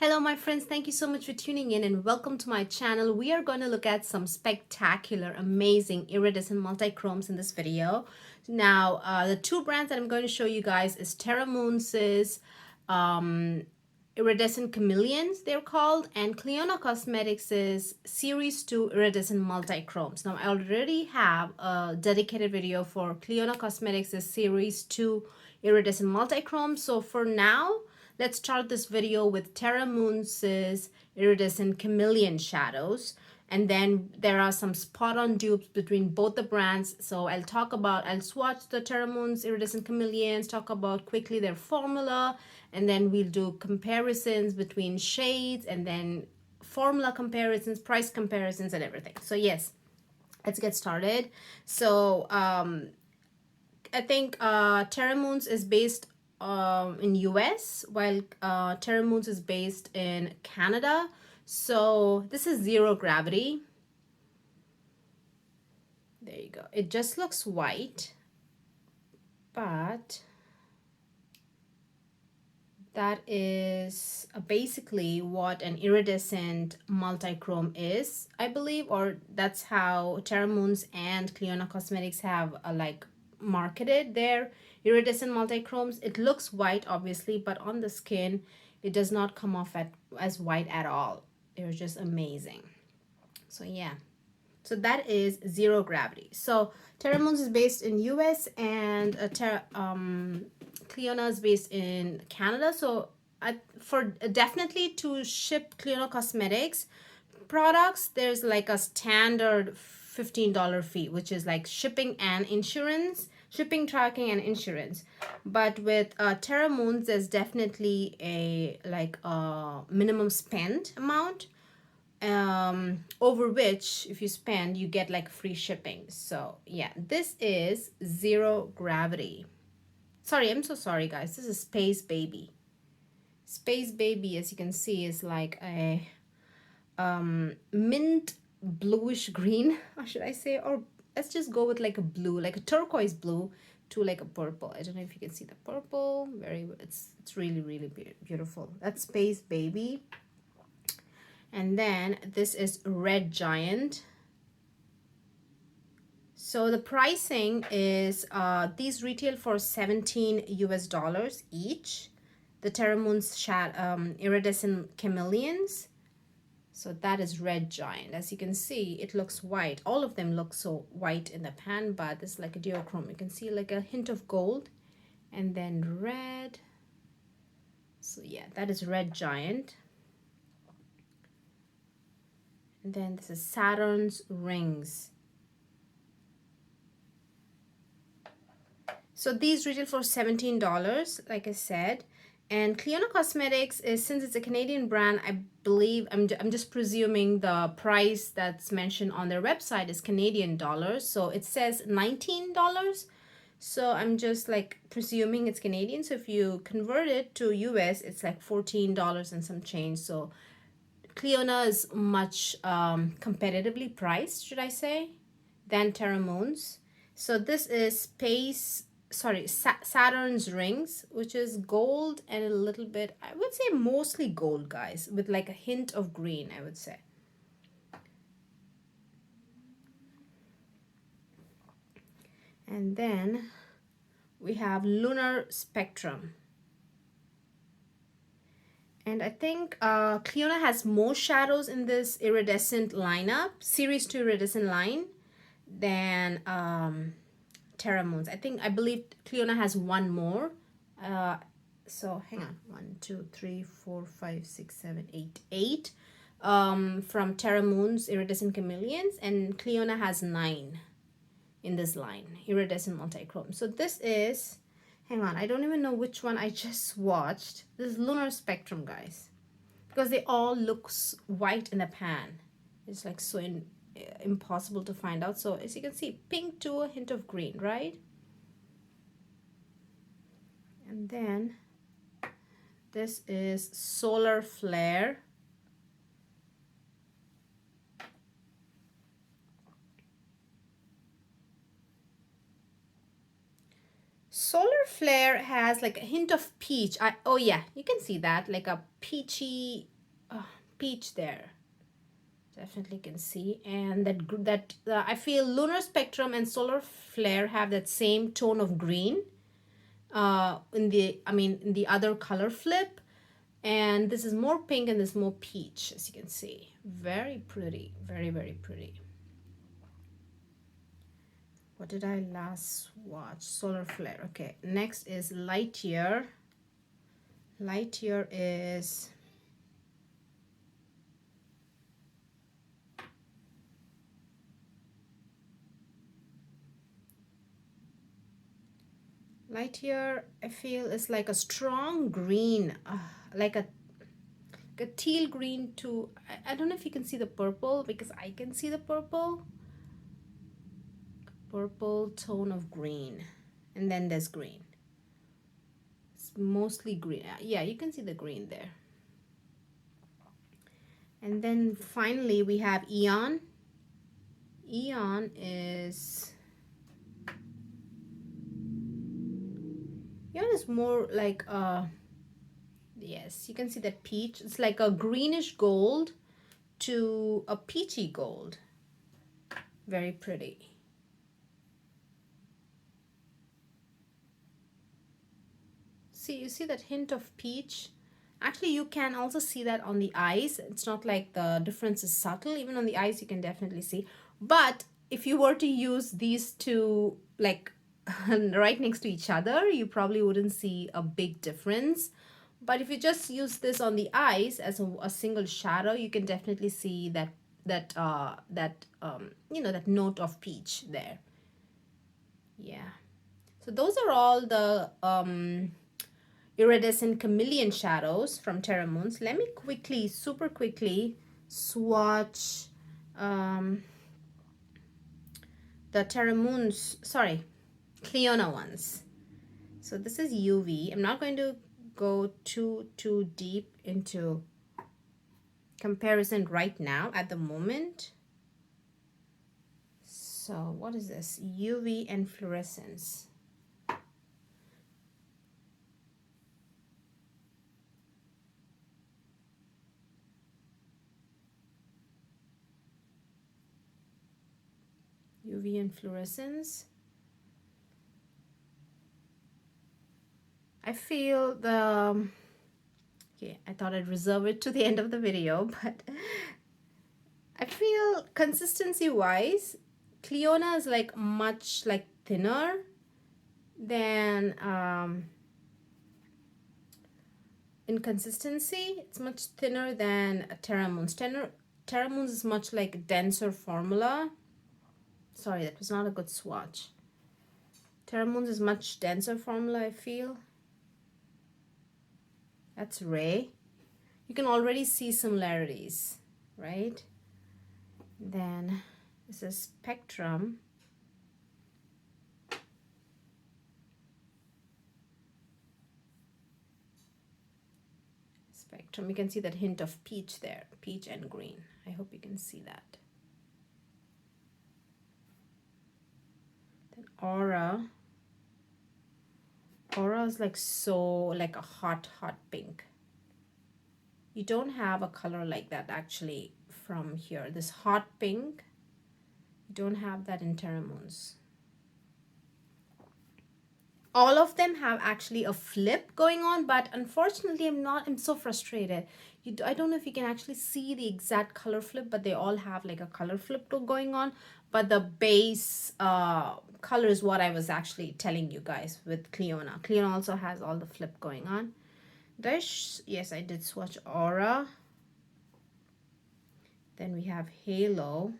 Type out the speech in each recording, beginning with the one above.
Hello my friends, thank you so much for tuning in and welcome to my channel. We are going to look at some spectacular, amazing iridescent multi-chromes in this video. Now, the two brands that I'm going to show you guys is Terra Moons' Iridescent Chameleons, they're called, and Clionadh Cosmetics' Series 2 Iridescent Multi-Chromes. Now, I already have a dedicated video for Clionadh Cosmetics' Series 2 Iridescent Multi-Chromes. So for now, let's start this video with Terra Moons' Iridescent Chameleon shadows. And then there are some spot-on dupes between both the brands. So I'll swatch the Terra Moons Iridescent Chameleons, talk about quickly their formula, and then we'll do comparisons between shades and then formula comparisons, price comparisons, and everything. So yes, let's get started. So I think Terra Moons is based in US, while Terra Moons is based in Canada. So this is zero gravity. There you go. It just looks white, but that is basically what an iridescent multi-chrome is, I believe, or that's how Terra Moons and Clionadh Cosmetics have marketed their iridescent multi-chromes. It looks white obviously, but on the skin it does not come off as white at all. They're just amazing. So yeah, so that is zero gravity. So Terra Moons is based in US and Clionadh is based in Canada. So for definitely to ship Clionadh Cosmetics products, there's like a standard $15 fee, which is like shipping and insurance, shipping, tracking, and insurance. But with Terra Moons, there's definitely a minimum spend amount over which if you spend you get like free shipping. So yeah, this is zero gravity. Sorry, I'm so sorry guys, this is Space Baby. Space Baby, as you can see, is like a mint bluish green, or should I say, or let's just go with like a blue, like a turquoise blue to like a purple. I don't know if you can see the purple. It's really beautiful. That's Space Baby. And then this is Red Giant. So the pricing is these retail for 17 US dollars each. The Terra Moons Iridescent Chameleons. So that is Red Giant. As you can see, it looks white. All of them look so white in the pan, but this is like a duochrome. You can see like a hint of gold and then red. So yeah, that is Red Giant. And then this is Saturn's Rings. So these retail for $17, like I said. And Clionadh Cosmetics is, since it's a Canadian brand, I believe, I'm just presuming the price that's mentioned on their website is Canadian dollars. So it says $19. So I'm just like presuming it's Canadian. So if you convert it to US, it's like $14 and some change. So Clionadh is much competitively priced, should I say, than Terra Moons. So this is Saturn's Rings, which is gold and a little bit, I would say mostly gold, guys, with like a hint of green, I would say. And then we have Lunar Spectrum. And I think Clionadh has more shadows in this iridescent lineup, Series 2 iridescent line, than Terra Moons. I believe Clionadh has one more. So hang on, 1, 2, 3, 4, 5, 6, 7, 8, 8 from Terra Moons Iridescent Chameleons, and Clionadh has 9 in this line, iridescent multi-chrome. So this is, hang on, I don't even know which one I just watched. This is Lunar Spectrum, guys, because they all look white in the pan. It's like so impossible to find out. So as you can see, pink to a hint of green, right? And then this is Solar Flare. Solar Flare has like a hint of peach. Oh yeah, you can see that, like a peachy peach there. Definitely can see. And I feel Lunar Spectrum and Solar Flare have that same tone of green in the other color flip. And this is more pink and this is more peach, as you can see. Very pretty, very, very pretty. What did I last watch? Solar Flare. Okay, next is Light Year. Light Year is Light Year, I feel, is like a strong green, like a teal green to, I don't know if you can see the purple, because I can see the purple tone of green, and then there's green. It's mostly green. Yeah, you can see the green there. And then finally we have Eon. Eon is more like yes, you can see that peach. It's like a greenish gold to a peachy gold. Very pretty. See, you see that hint of peach? Actually, you can also see that on the eyes. It's not like the difference is subtle. Even on the eyes, you can definitely see. But if you were to use these two, like right next to each other, you probably wouldn't see a big difference. But if you just use this on the eyes as a single shadow, you can definitely see that note of peach there. Yeah. So those are all the iridescent chameleon shadows from Terra Moons. Let me super quickly swatch the Terra Moons, sorry, Clionadh ones. So this is UV. I'm not going to go too deep into comparison right now at the moment. So what is this? UV and fluorescence. UV and fluorescence. I feel the, okay, I thought I'd reserve it to the end of the video, but I feel consistency wise, Clionadh is like much like thinner than in consistency. It's much thinner than Terra Moons. Terra Moons is much like denser formula. Sorry, that was not a good swatch. Terra Moons is much denser formula, I feel. That's Ray. You can already see similarities, right? Then this is Spectrum. Spectrum, you can see that hint of peach there, peach and green. I hope you can see that. Then Aura. Aura is like like a hot pink. You don't have a color like that actually from here. This hot pink, you don't have that in Terra Moons. All of them have actually a flip going on, but unfortunately I'm so frustrated. I don't know if you can actually see the exact color flip, but they all have like a color flip going on. But the base color is what I was actually telling you guys with Clionadh. Clionadh also has all the flip going on. Yes, I did swatch Aura. Then we have Halo.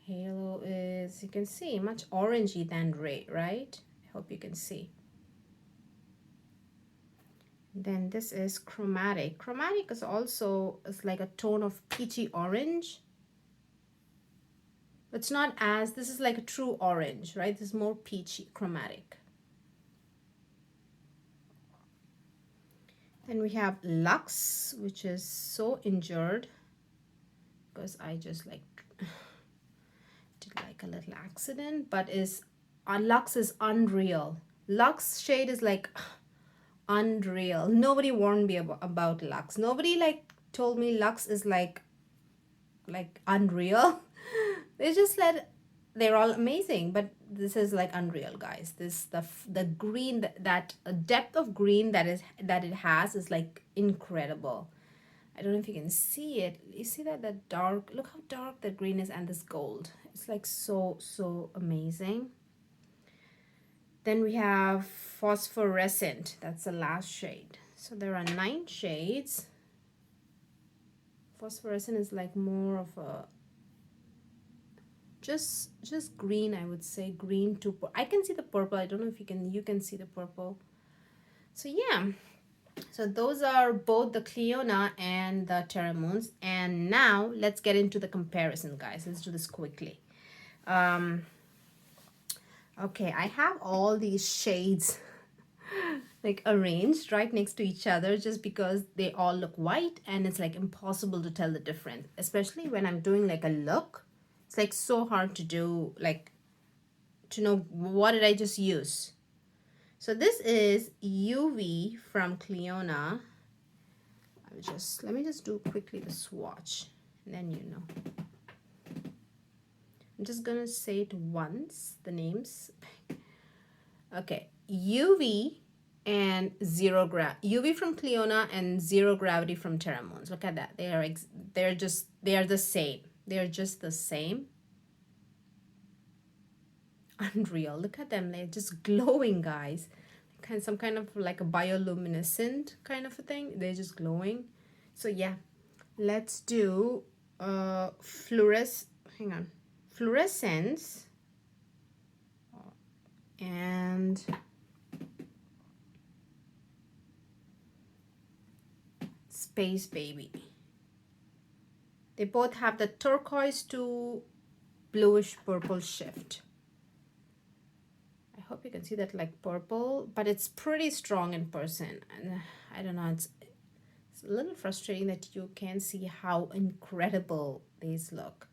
Halo is, you can see, much orangey than Ray, right? I hope you can see. Then this is Chromatic. Chromatic is also like a tone of peachy orange. It's not as, this is like a true orange, right? This is more peachy, Chromatic. Then we have Lux, which is so injured because I just like did like a little accident, but is Lux is unreal. Lux shade is like unreal. Nobody warned me about Lux. Nobody like told me Lux is like unreal. They just let, they're all amazing, but this is like unreal, guys. This the green, that depth of green that it has is like incredible. I don't know if you can see it. You see that dark, look how dark the green is, and this gold. It's like so amazing. Then we have Phosphorescent. That's the last shade. So there are 9 shades. Phosphorescent is like more of a just green, I would say. Green to I can see the purple. I don't know if you can see the purple. So yeah. So those are both the Clionadh and the Terra Moons. And now let's get into the comparison, guys. Let's do this quickly. Okay, I have all these shades like arranged right next to each other just because they all look white and it's like impossible to tell the difference, especially when I'm doing like a look. It's like so hard to do, like to know what did I just use. So this is UV from Clionadh. Let me just do quickly the swatch and then you know. I'm just gonna say it once, the names. Okay, UV and UV from Clionadh and zero gravity from Terra Moons. Look at that. They are the same. They're just the same. Unreal. Look at them. They're just glowing, guys. Some kind of like a bioluminescent kind of a thing. They're just glowing. So yeah, let's do Fluorescence and Space Baby. They both have the turquoise to bluish purple shift. I hope you can see that like purple, but it's pretty strong in person. And I don't know, it's a little frustrating that you can't see how incredible these look.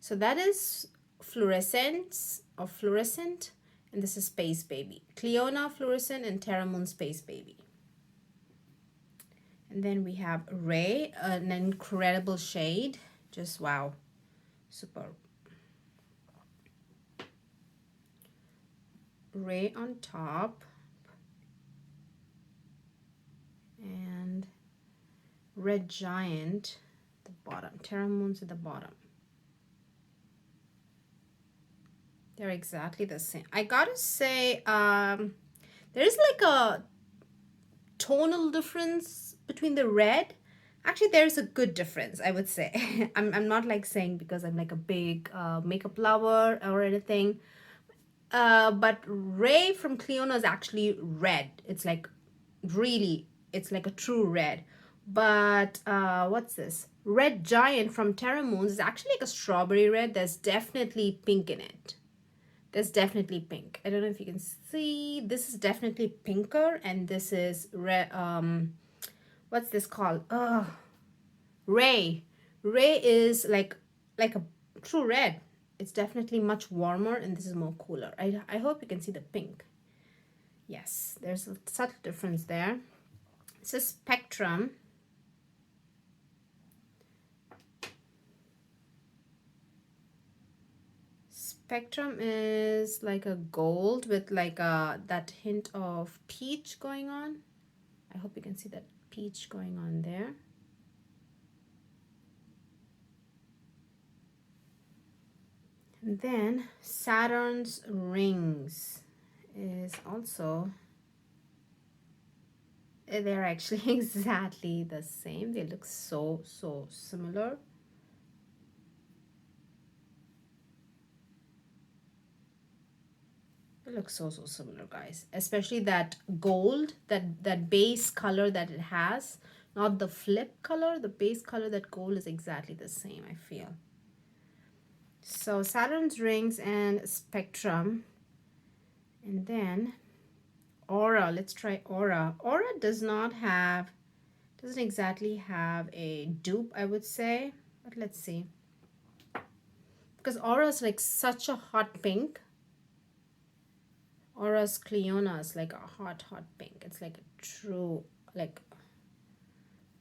So that is Fluorescence or Fluorescent, and this is Space Baby. Clionadh Fluorescent and Terra Moons Space Baby. And then we have Ray, an incredible shade. Just wow, superb. Ray on top and Red Giant at the bottom. Terra Moons at the bottom. They're exactly the same. I gotta say, there's like a tonal difference between the red. Actually, there's a good difference, I would say. I'm not like saying because I'm like a big makeup lover or anything. But Ray from Clionadh is actually red. It's like really, it's like a true red. But what's this? Red Giant from Terra Moons is actually like a strawberry red. There's definitely pink in it. There's definitely pink. I don't know if you can see. This is definitely pinker, and this is red. What's this called? Ray. Ray is like a true red. It's definitely much warmer, and this is more cooler. I hope you can see the pink. Yes, there's a subtle difference there. It's a Spectrum. Spectrum is like a gold with like that hint of peach going on. I hope you can see that peach going on there. And then Saturn's rings is also, they're actually exactly the same. They look so similar. It looks so similar, guys, especially that gold, that base color that it has, not the flip color. The base color, that gold, is exactly the same, I feel. So Saturn's rings and Spectrum. And then Aura. Let's try Aura. Aura doesn't exactly have a dupe, I would say, but let's see. because Aura is like such a hot pink. Aura's Clionadh is like a hot pink. It's like a true, like,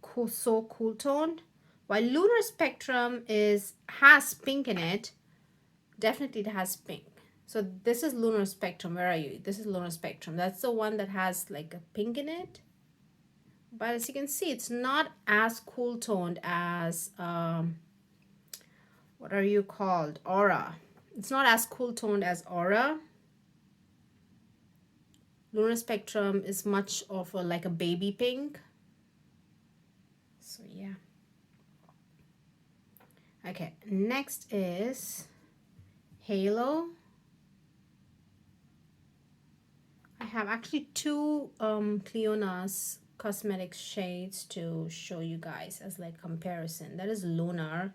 cool, so cool toned. While Lunar Spectrum has pink in it. Definitely it has pink. So this is Lunar Spectrum. Where are you? This is Lunar Spectrum. That's the one that has like a pink in it. But as you can see, it's not as cool toned as what are you called? Aura. It's not as cool toned as Aura. Lunar Spectrum is much of a like a baby pink. So yeah. Okay, next is Halo. I have actually two Clionadh cosmetics shades to show you guys as like comparison. That is Lunar.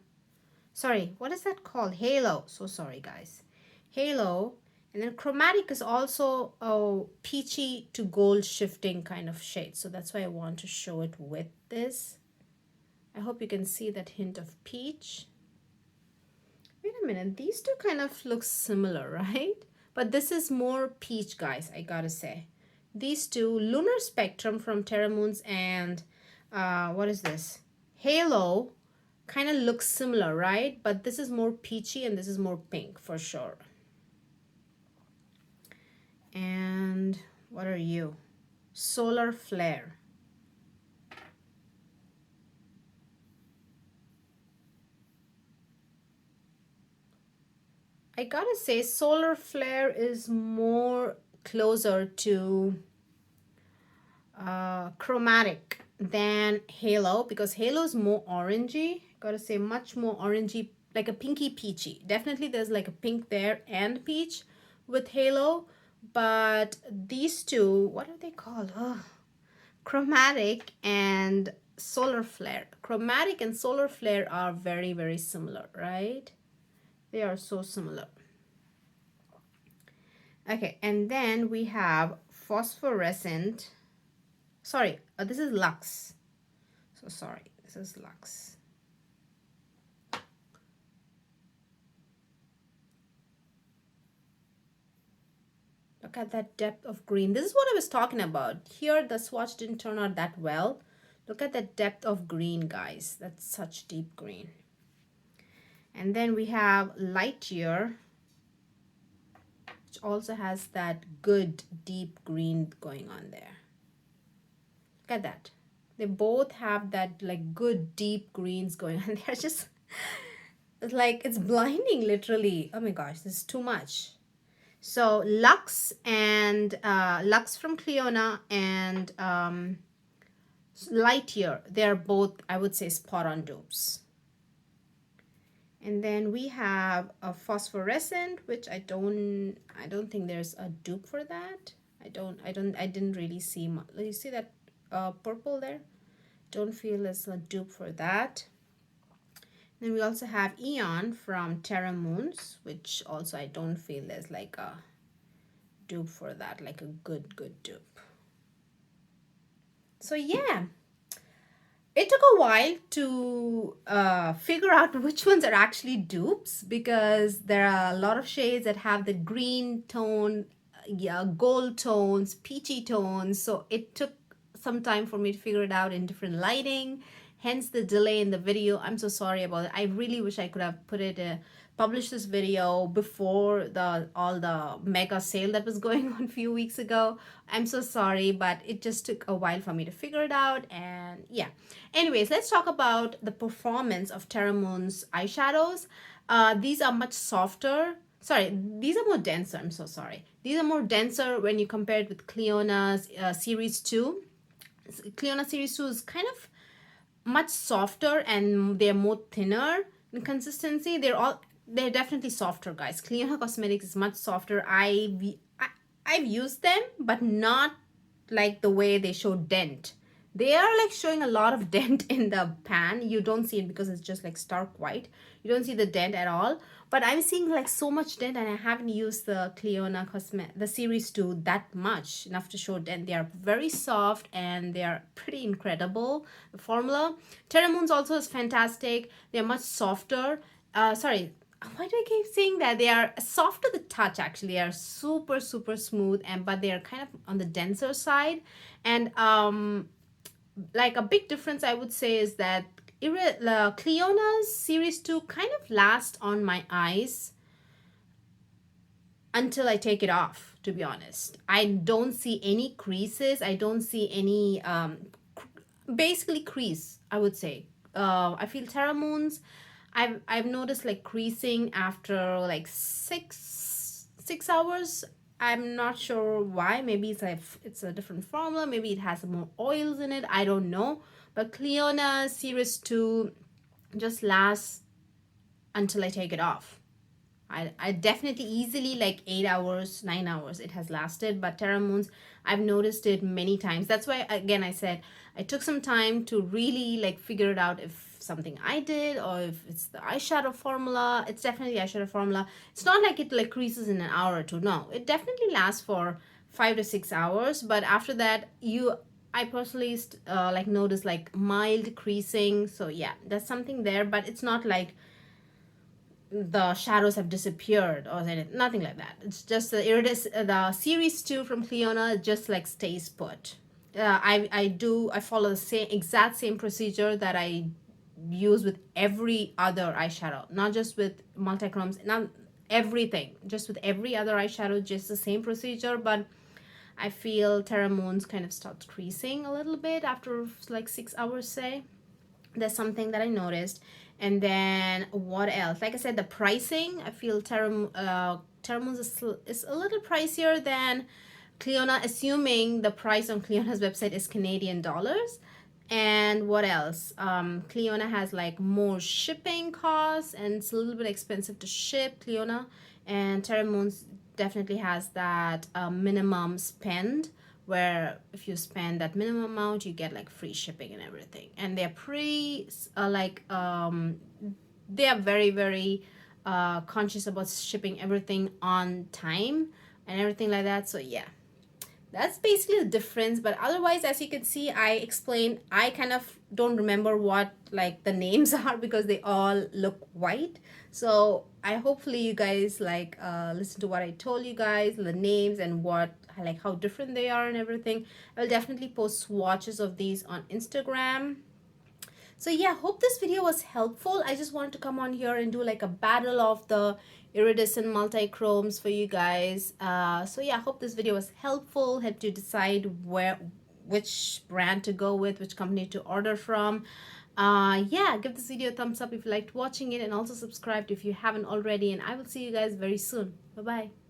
Sorry, what is that called? Halo. So sorry guys. Halo. And then Chromatic is also a peachy to gold shifting kind of shade. So that's why I want to show it with this. I hope you can see that hint of peach. Wait a minute, these two kind of look similar, right? But this is more peach, guys, I gotta say. These two, Lunar Spectrum from Terra Moons and what is this? Halo, kind of looks similar, right? But this is more peachy and this is more pink for sure. And what are you? Solar Flare. I gotta say, Solar Flare is more closer to Chromatic than Halo, because Halo is more orangey. Gotta say, much more orangey, like a pinky peachy. Definitely there's like a pink there and peach with Halo, but these two, what are they called? Oh, Chromatic and Solar Flare. Chromatic and Solar Flare are very, very similar, right? They are so similar. Okay, and then we have Phosphorescent. Sorry, this is Lux. So sorry, this is Lux. Look at that depth of green. This is what I was talking about. Here, the swatch didn't turn out that well. Look at the depth of green, guys. That's such deep green. And then we have Lightyear, which also has that good deep green going on there. Look at that. They both have that like good deep greens going on. They're just like, it's blinding literally. Oh my gosh, this is too much. So Lux and Lux from Clionadh and Lightyear, they're both, I would say, spot on dupes. And then we have a Phosphorescent, which I don't think there's a dupe for that. I didn't really see much. You see that purple there? Don't feel there's a dupe for that. Then we also have Eon from Terra Moons, which also I don't feel there's like a dupe for that, like a good dupe. So yeah. It took a while to figure out which ones are actually dupes, because there are a lot of shades that have the green tone, gold tones, peachy tones. So it took some time for me to figure it out in different lighting, hence the delay in the video. I'm so sorry about it. I really wish I could have published this video before all the mega sale that was going on a few weeks ago. I'm so sorry, but it just took a while for me to figure it out. And yeah, anyways, let's talk about the performance of Terra Moons eyeshadows. These are much softer. Sorry, these are more denser. I'm so sorry. These are more denser when you compare it with Clionadh's Series 2. Clionadh Series 2 is kind of much softer and they're more thinner in consistency. They're definitely softer, guys. Clionadh Cosmetics is much softer. I've used them, but not like the way they show dent. They are like showing a lot of dent in the pan. You don't see it because it's just like stark white. You don't see the dent at all. But I'm seeing like so much dent, and I haven't used the Clionadh the Series 2 that much enough to show dent. They are very soft and they are pretty incredible. The formula. Terra Moons also is fantastic. They're much softer. Sorry. why do I keep saying that? They are soft to the touch, actually. They are super, super smooth, and but they are kind of on the denser side. And like a big difference I would say is that Clionadh Series 2 kind of lasts on my eyes until I take it off, to be honest. I don't see any creases. I don't see any, basically crease, I would say. I feel Terra Moons, I've noticed like creasing after like six hours. I'm not sure why. Maybe it's like it's a different formula. Maybe it has more oils in it. I don't know. But Clionadh Series 2 just lasts until I take it off. I definitely easily like 8 hours, 9 hours it has lasted. But Terra Moons, I've noticed it many times. That's why again I said I took some time to really like figure it out if something I did or if it's the eyeshadow formula. It's definitely eyeshadow formula. It's not like it like creases in an hour or two. No, it definitely lasts for 5 to 6 hours. But after that, I personally like notice like mild creasing. So yeah, that's something there. But it's not like the shadows have disappeared or anything, nothing like that. It's just the Series 2 from Clionadh just like stays put. I follow the exact same procedure that I use with every other eyeshadow, not just with multichromes, not everything, just with every other eyeshadow, just the same procedure. But I feel Terra Moons kind of starts creasing a little bit after like 6 hours, say. That's something that I noticed. And then what else? Like I said, the pricing, I feel Terra Moons is a little pricier than Clionadh, assuming the price on Clionadh's website is Canadian dollars. And what else? Clionadh has like more shipping costs and it's a little bit expensive to ship, Clionadh. And Terra Moons definitely has that minimum spend, where if you spend that minimum amount you get like free shipping and everything. And they're pretty they are very, very conscious about shipping everything on time and everything like that. So yeah, that's basically the difference. But otherwise, as you can see, I explained, I kind of don't remember what like the names are because they all look white. So I hopefully you guys like listen to what I told you guys, the names and what like how different they are and everything. I will definitely post swatches of these on Instagram. So yeah, hope this video was helpful. I just wanted to come on here and do like a battle of the iridescent multi-chromes for you guys. So yeah, hope this video was helpful, helped you decide which brand to go with, which company to order from. Yeah, give this video a thumbs up if you liked watching it, and also subscribe if you haven't already, and I will see you guys very soon. Bye bye.